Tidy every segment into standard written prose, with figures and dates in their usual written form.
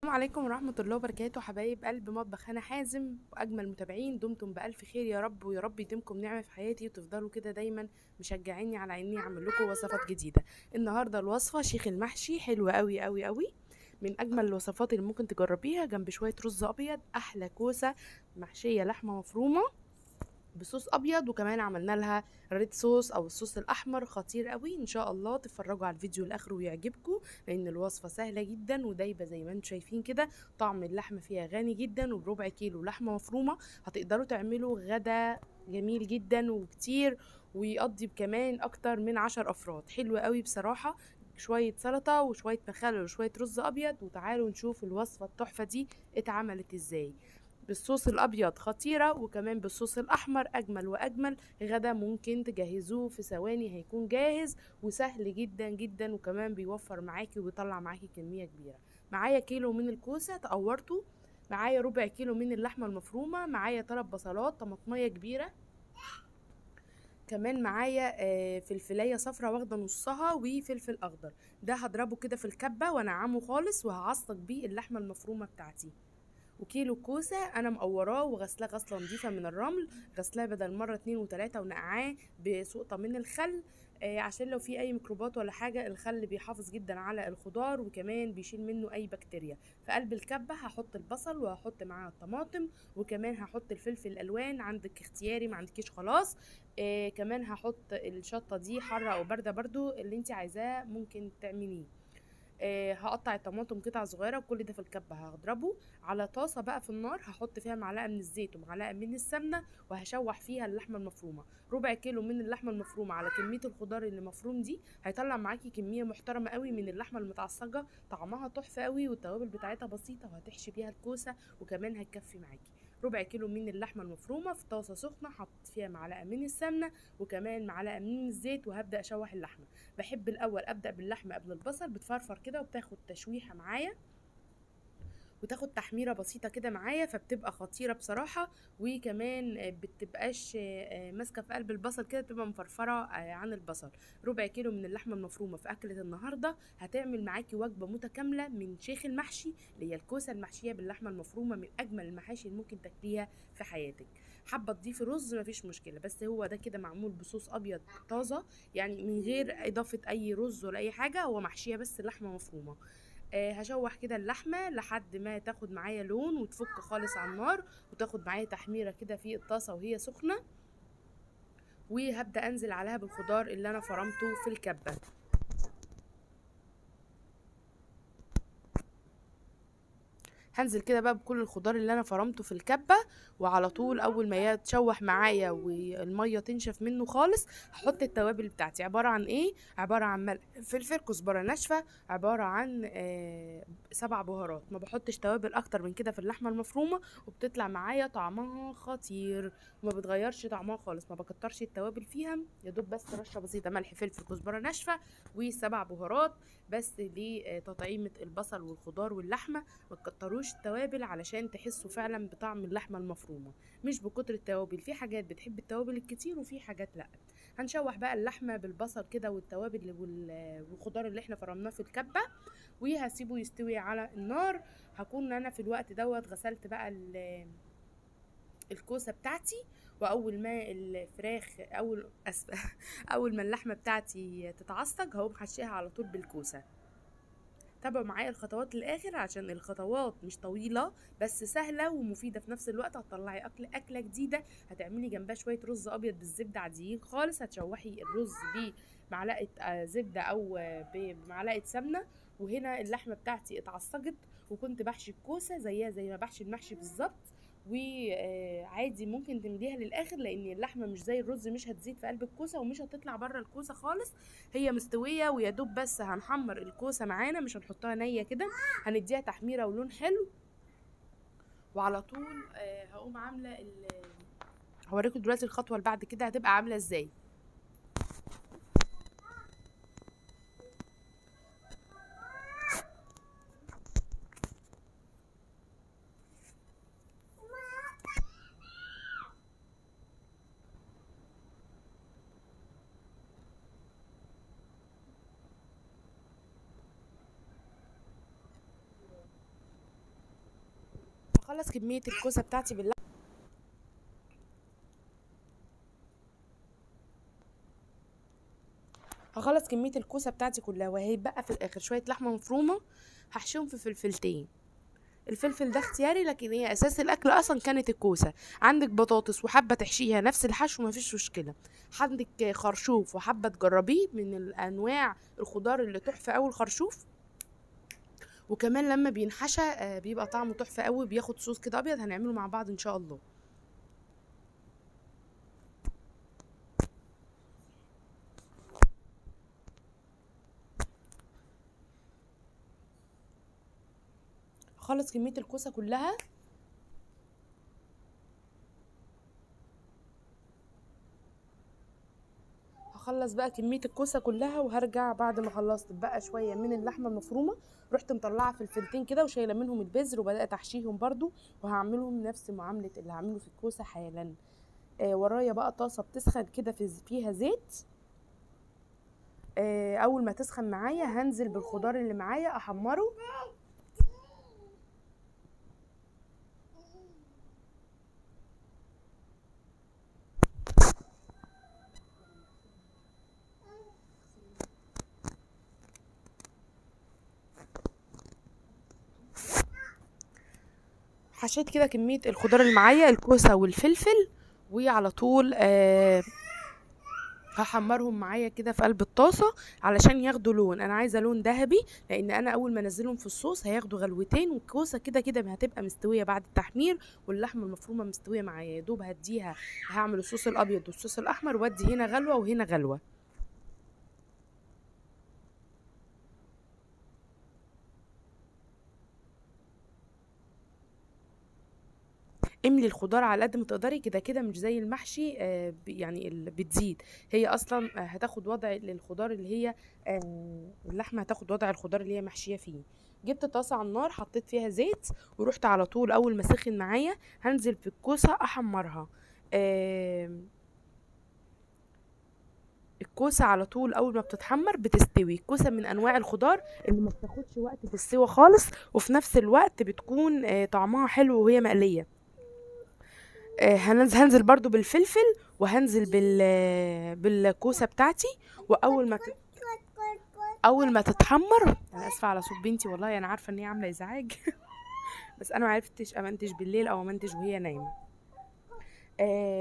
السلام عليكم ورحمة الله وبركاته، حبايب قلب مطبخ هنا حازم وأجمل متابعين. دمتم بألف خير يا رب، ويا رب يديمكم نعمة في حياتي وتفضلوا كده دايما مشجعيني على إني أعمل لكم وصفات جديدة. النهاردة الوصفة شيخ المحشي حلوة قوي قوي قوي، من أجمل الوصفات اللي ممكن تجربيها جنب شوية رز أبيض. أحلى كوسة محشية لحمة مفرومة بصوص ابيض، وكمان عملنا لها ريد صوص او الصوص الاحمر خطير قوي. ان شاء الله تتفرجوا على الفيديو لاخره ويعجبكم، لان الوصفه سهله جدا ودايبه زي ما انتم شايفين كده. طعم اللحمه فيها غني جدا، وبربع كيلو لحمه مفرومه هتقدروا تعملوا غدا جميل جدا وكتير، ويقضي كمان اكتر من 10 افراد. حلو قوي بصراحه. شويه سلطه وشويه مخلل وشويه رز ابيض، وتعالوا نشوف الوصفه التحفه دي اتعملت ازاي. بالصوص الابيض خطيره، وكمان بالصوص الاحمر اجمل واجمل. غدا ممكن تجهزوه في ثواني هيكون جاهز، وسهل جدا جدا، وكمان بيوفر معاكي وبيطلع معاكي كميه كبيره. معايا كيلو من الكوسه تقورته، معايا ربع كيلو من اللحمه المفرومه، معايا 3 بصلات، طماطميه كبيره، كمان معايا فلفلايه صفرا واخده نصها، وفلفل اخضر. ده هضربه كده في الكبه وانعمه خالص، وهعصق بيه اللحمه المفرومه بتاعتي. وكيلو كوسة أنا مقوراه وغسلاه غسلة نظيفة من الرمل، غسلاه بدل مرة 2 و3، ونقعاه بسقطة من الخل. عشان لو في أي ميكروبات ولا حاجة، الخل بيحافظ جدا على الخضار، وكمان بيشيل منه أي بكتيريا. في قلب الكبة هحط البصل، وهحط معاه الطماطم، وكمان هحط الفلفل الألوان، عندك اختياري ما عندكيش خلاص. كمان هحط الشطة دي حارة أو باردة، برضو اللي انت عايزاه ممكن تعمليه. هقطع الطماطم قطع صغيره، وكل ده في الكبه هضربه. على طاسه بقى في النار هحط فيها معلقه من الزيت ومعلقه من السمنه، وهشوح فيها اللحمه المفرومه. ربع كيلو من اللحمه المفرومه على كميه الخضار اللي مفروم دي هيطلع معاكي كميه محترمه قوي من اللحمه المتعصجه، طعمها تحفه قوي، والتوابل بتاعتها بسيطه، وهتحشي بيها الكوسه، وكمان هتكفي معاكي. ربع كيلو من اللحمه المفرومه في طاسه سخنه، حطيت فيها معلقه من السمنه وكمان معلقه من الزيت، وهبدا اشوح اللحمه. بحب الاول ابدا باللحمه قبل البصل، بتفرفر كده وبتاخد تشويحه معايا، وتاخد تحميره بسيطه كده معايا، فبتبقى خطيره بصراحه. وكمان بتبقاش ماسكه في قلب البصل كده، بتبقى مفرفره عن البصل. ربع كيلو من اللحمه المفرومه في اكله النهارده هتعمل معاكي وجبه متكامله من شيخ المحشي، اللي هي الكوسه المحشيه باللحمه المفرومه، من اجمل المحاشي اللي ممكن تاكليها في حياتك. حابه تضيفي رز مفيش مشكله، بس هو ده كده معمول بصوص ابيض طازه، يعني من غير اضافه اي رز ولا اي حاجه، هو محشيه بس لحمه مفرومه. هشوح كده اللحمة لحد ما تاخد معايا لون وتفك خالص على النار، وتاخد معايا تحميرة كده في الطاسة وهي سخنة، وهبدأ انزل عليها بالخضار اللي انا فرمته في الكبة. هنزل كده بقى بكل الخضار اللي انا فرمته في الكبه، وعلى طول اول ما يتشوح معايا والميه تنشف منه خالص، هحط التوابل بتاعتي. عباره عن ايه؟ عباره عن ملح، فلفل، كزبره ناشفه، عباره عن 7 بهارات. ما بحطش توابل اكتر من كده في اللحمه المفرومه، وبتطلع معايا طعمها خطير، وما بتغيرش طعمها خالص. ما بكترش التوابل فيها، يا دوب بس رشه بسيطه ملح فلفل كزبره ناشفه و7 بهارات، بس لتطعيمه البصل والخضار واللحمه. ما تكتروش التوابل علشان تحسوا فعلا بطعم اللحمه المفرومه، مش بكتر التوابل. في حاجات بتحب التوابل الكتير، وفي حاجات لا. هنشوح بقى اللحمه بالبصل كده والتوابل والخضار اللي احنا فرمناه في الكبه، وهسيبه يستوي على النار. هكون انا في الوقت دوت غسلت بقى الكوسه بتاعتي، واول ما الفراخ اول اسفه اول ما اللحمه بتاعتي تتعصج، هقوم حشيها على طول بالكوسه. تابعوا معايا الخطوات للاخر، عشان الخطوات مش طويله بس سهله ومفيده في نفس الوقت. هتطلعي اكله جديده. هتعملي جنبها شويه رز ابيض بالزبده عاديين خالص، هتشوحي الرز بمعلقه زبده او بمعلقه سمنه. وهنا اللحمه بتاعتي اتعصجت، وكنت بحشي الكوسه زيها زي ما بحشي المحشي بالظبط. وعادي ممكن تمليها للاخر، لان اللحمه مش زي الرز، مش هتزيد في قلب الكوسه ومش هتطلع بره الكوسه خالص. هي مستويه، ويا دوب بس هنحمر الكوسه معانا، مش هنحطها نيه كده، هنديها تحميره ولون حلو. وعلى طول هقوم عامله هوريكم دلوقتي الخطوه اللي بعد كده هتبقى عامله ازاي. هخلص كميه الكوسه بتاعتي باللحمه. هخلص كميه الكوسه بتاعتي كلها، وهيبقى في الاخر شويه لحمه مفرومه هحشيهم في فلفلتين. الفلفل ده اختياري، لكن هي اساس الاكل اصلا كانت الكوسه. عندك بطاطس وحابه تحشيها نفس الحشو مفيش مشكله. عندك خرشوف وحابه تجربيه، من الانواع الخضار اللي تحفه قوي الخرشوف. وكمان لما بينحشى بيبقى طعمه تحفه قوي، بياخد صوص كده ابيض، هنعمله مع بعض ان شاء الله. خلص كميه الكوسه كلها. هخلص بقى كميه الكوسه كلها، وهرجع بعد ما خلصت بقى شويه من اللحمه المفرومه. رحت مطلعه فلفلتين كده وشايله منهم البذر، وبدات احشيهم برضو، وهعملهم نفس معامله اللي هعمله في الكوسه حالا. ورايا بقى طاسه بتسخن كده فيها زيت. اول ما تسخن معايا هنزل بالخضار اللي معايا احمره. حشيت كده كميه الخضار اللي معايا، الكوسه والفلفل، وعلى طول هحمرهم معايا كده في قلب الطاسه علشان ياخدوا لون. انا عايزه لون ذهبي، لان انا اول ما انزلهم في الصوص هياخدوا غلوتين، والكوسه كده كده هتبقى مستويه بعد التحمير، واللحمه المفرومه مستويه معايا، يا دوب هديها. هعمل الصوص الابيض والصوص الاحمر، وادي هنا غلوه وهنا غلوه. املي الخضار على قد ما تقدري، كده كده مش زي المحشي يعني بتزيد. هي اصلا هتاخد وضع للخضار اللي هي اللحمه هتاخد وضع الخضار اللي هي محشيه فيه. جبت طاسه على النار، حطيت فيها زيت، ورحت على طول اول ما سخن معايا هنزل في الكوسه احمرها. آم، الكوسه على طول اول ما بتتحمر بتستوي. الكوسه من انواع الخضار اللي ما بتاخدش وقت في السوا خالص، وفي نفس الوقت بتكون طعمها حلو وهي مقليه. هنزل برضو بالفلفل، وهنزل بالكوسه بتاعتي. واول ما اول ما تتحمر، انا اسفه على صوت بنتي والله، انا عارفه ان هي عامله ازعاج بس انا ما عرفتش امنتج بالليل او امنتج وهي نايمه.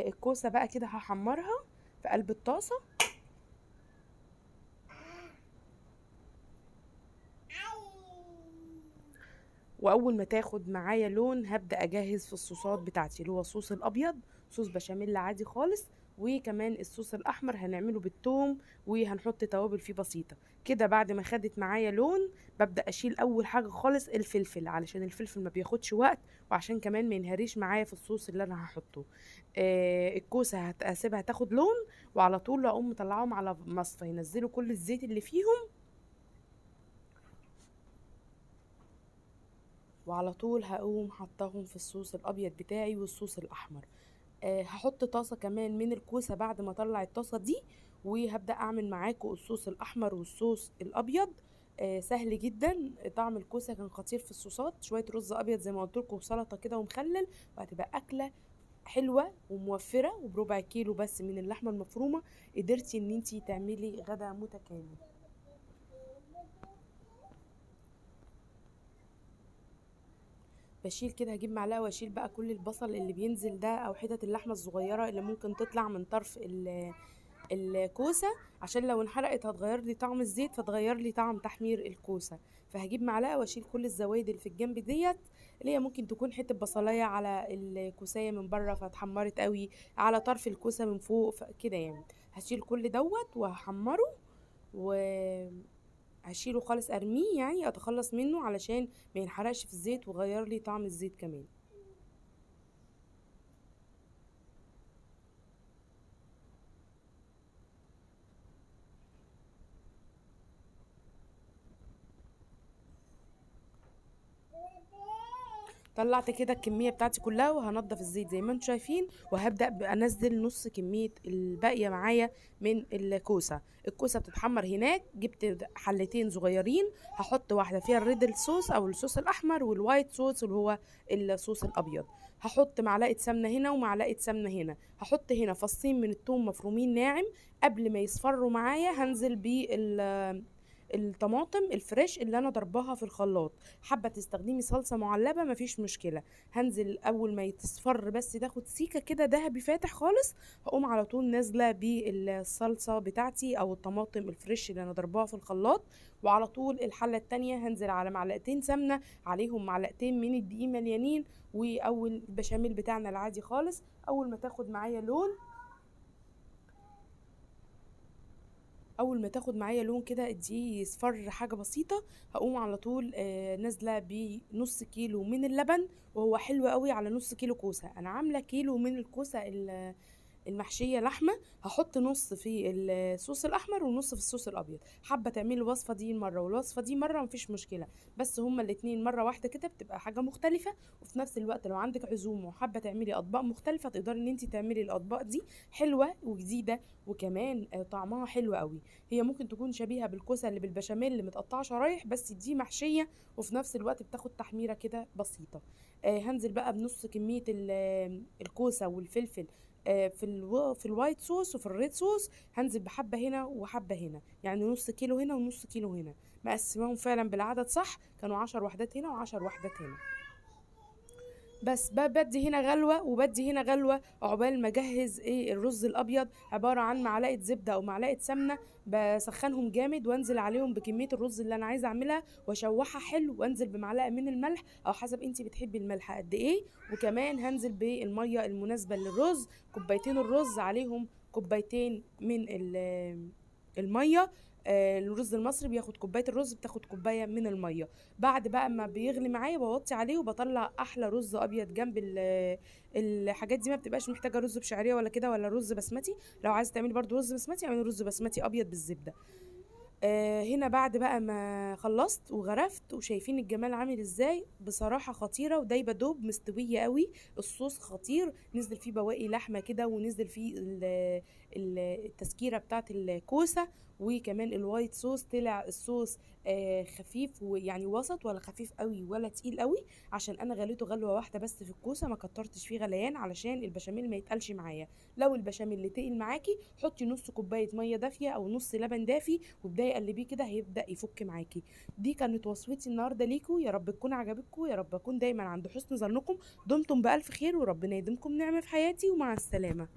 الكوسه بقى كده هحمرها في قلب الطاسه. واول ما تاخد معايا لون هبدا اجهز في الصوصات بتاعتي، اللي هو الصوص الابيض، صوص بشاميل عادي خالص، وكمان الصوص الاحمر هنعمله بالثوم، وهنحط توابل فيه بسيطه كده. بعد ما خدت معايا لون ببدا اشيل اول حاجه خالص الفلفل، علشان الفلفل ما بياخدش وقت، وعشان كمان ما ينهريش معايا في الصوص اللي انا هحطه. الكوسه هسيبها تاخد لون، وعلى طول اقوم مطلعهم على مصفى ينزلوا كل الزيت اللي فيهم، وعلى طول هقوم حطاهم في الصوص الابيض بتاعي والصوص الاحمر. هحط طاسه كمان من الكوسه بعد ما اطلع الطاسه دي، وهبدا اعمل معاكم الصوص الاحمر والصوص الابيض. سهل جدا. طعم الكوسه كان خطير في الصوصات، شويه رز ابيض زي ما قلت لكم وسلطه كده ومخلل، وهتبقى اكله حلوه وموفره. وبربع كيلو بس من اللحمه المفرومه قدرتي ان انتي تعملي غدا متكامل. بشيل كده، هجيب معلقه واشيل بقى كل البصل اللي بينزل ده، او حتت اللحمه الصغيره اللي ممكن تطلع من طرف الكوسه، عشان لو انحرقت هتغير لي طعم الزيت، فتغير لي طعم تحمير الكوسه. فهجيب معلقه واشيل كل الزوايد اللي في الجنب ديت، اللي هي ممكن تكون حته بصلايه على الكوسايه من بره فاتحمرت قوي، على طرف الكوسه من فوق كده يعني. هشيل كل دوت وهحمره، وهشيله خالص ارميه، يعني اتخلص منه علشان ما ينحرقش في الزيت وغير لي طعم الزيت كمان. طلعت كده الكميه بتاعتي كلها، وهنضف الزيت زي ما انتم شايفين، وهبدا انزل نص كميه الباقيه معايا من الكوسه. الكوسه بتتحمر هناك، جبت حلتين صغيرين، هحط واحده فيها الريد صوص او الصوص الاحمر، والوايت صوص اللي هو الصوص الابيض. هحط معلقه سمنه هنا ومعلقه سمنه هنا. هحط هنا فصين من الثوم مفرومين ناعم. قبل ما يصفروا معايا هنزل الطماطم الفريش اللي انا ضرباها في الخلاط. حابه تستخدمي صلصه معلبه مفيش مشكله. هنزل اول ما يتصفر بس تاخد سيكه كده ذهبي فاتح خالص، هقوم على طول نازله بالصلصه بتاعتي او الطماطم الفريش اللي انا ضرباها في الخلاط. وعلى طول الحله التانية هنزل على معلقتين سمنه، عليهم معلقتين من الدقيق مليانين، واول البشاميل بتاعنا العادي خالص. اول ما تاخد معايا لون، اول ما تاخد معايا لون كده دي يصفر حاجه بسيطه، هقوم على طول نازله بنص كيلو من اللبن. وهو حلو قوي على نص كيلو كوسه. انا عامله كيلو من الكوسه المحشيه لحمه، هحط نص في الصوص الاحمر ونص في الصوص الابيض. حابه تعملي الوصفه دي مره والوصفه دي مره مفيش مشكله، بس هما الاتنين مره واحده كده بتبقى حاجه مختلفه. وفي نفس الوقت لو عندك عزومه وحابه تعملي اطباق مختلفه تقدري ان انت تعملي الاطباق دي حلوه وجديده، وكمان طعمها حلو قوي. هي ممكن تكون شبيهه بالكوسه اللي بالبشاميل اللي متقطعه شرايح، بس دي محشيه وفي نفس الوقت بتاخد تحميره كده بسيطه. هنزل بقى بنص كميه الكوسه والفلفل في الوايت صوص وفي الريد صوص. هنزل بحبه هنا وحبه هنا، يعني نص كيلو هنا ونص كيلو هنا. مقسماهم فعلا بالعدد صح، كانوا 10 وحدات هنا وعشر وحدات هنا. بس بدي هنا غلوة وبدي هنا غلوة عقبال ما اجهز الرز الابيض. عبارة عن معلقة زبدة او معلقة سمنة، بسخنهم جامد وانزل عليهم بكمية الرز اللي انا عايزة اعملها واشوحها حلو، وانزل بمعلقة من الملح او حسب انتي بتحبي الملح قد ايه. وكمان هنزل بالمية المناسبة للرز، كوبايتين الرز عليهم كوبايتين من المية. الرز المصري بياخد كوبايه الرز بتاخد كوبايه من الميه. بعد بقى ما بيغلي معايا بوطي عليه وبطلع احلى رز ابيض جنب الحاجات دي. ما بتبقاش محتاجه رز بشعريه ولا كده ولا رز بسمتي. لو عايزه تعملي برضو رز بسمتي اعملي رز بسمتي ابيض بالزبده. هنا بعد بقى ما خلصت وغرفت وشايفين الجمال عامل ازاي، بصراحة خطيرة ودايبة دوب مستوية قوي. الصوص خطير، نزل فيه بواقي لحمة كده، ونزل فيه التسكيرة بتاعت الكوسة. وكمان الوايت صوص طلع الصوص خفيف، ويعني وسط، ولا خفيف قوي ولا تقيل قوي. عشان انا غليته غلوة واحدة بس في الكوسة، ما كترتش فيه غليان علشان البشاميل ما يتقلش معايا. لو البشاميل اللي تقل معاكي حطي نص كوباية مية دافية او نص لبن دافي، وابداي قلبيه كده هيبدا يفك معاكي. دي كانت وصفتي النهارده ليكم، يا رب تكون عجبتكم، يا رب اكون دايما عند حسن ظنكم. دمتم بالف خير وربنا يديمكم نعمه في حياتي، ومع السلامه.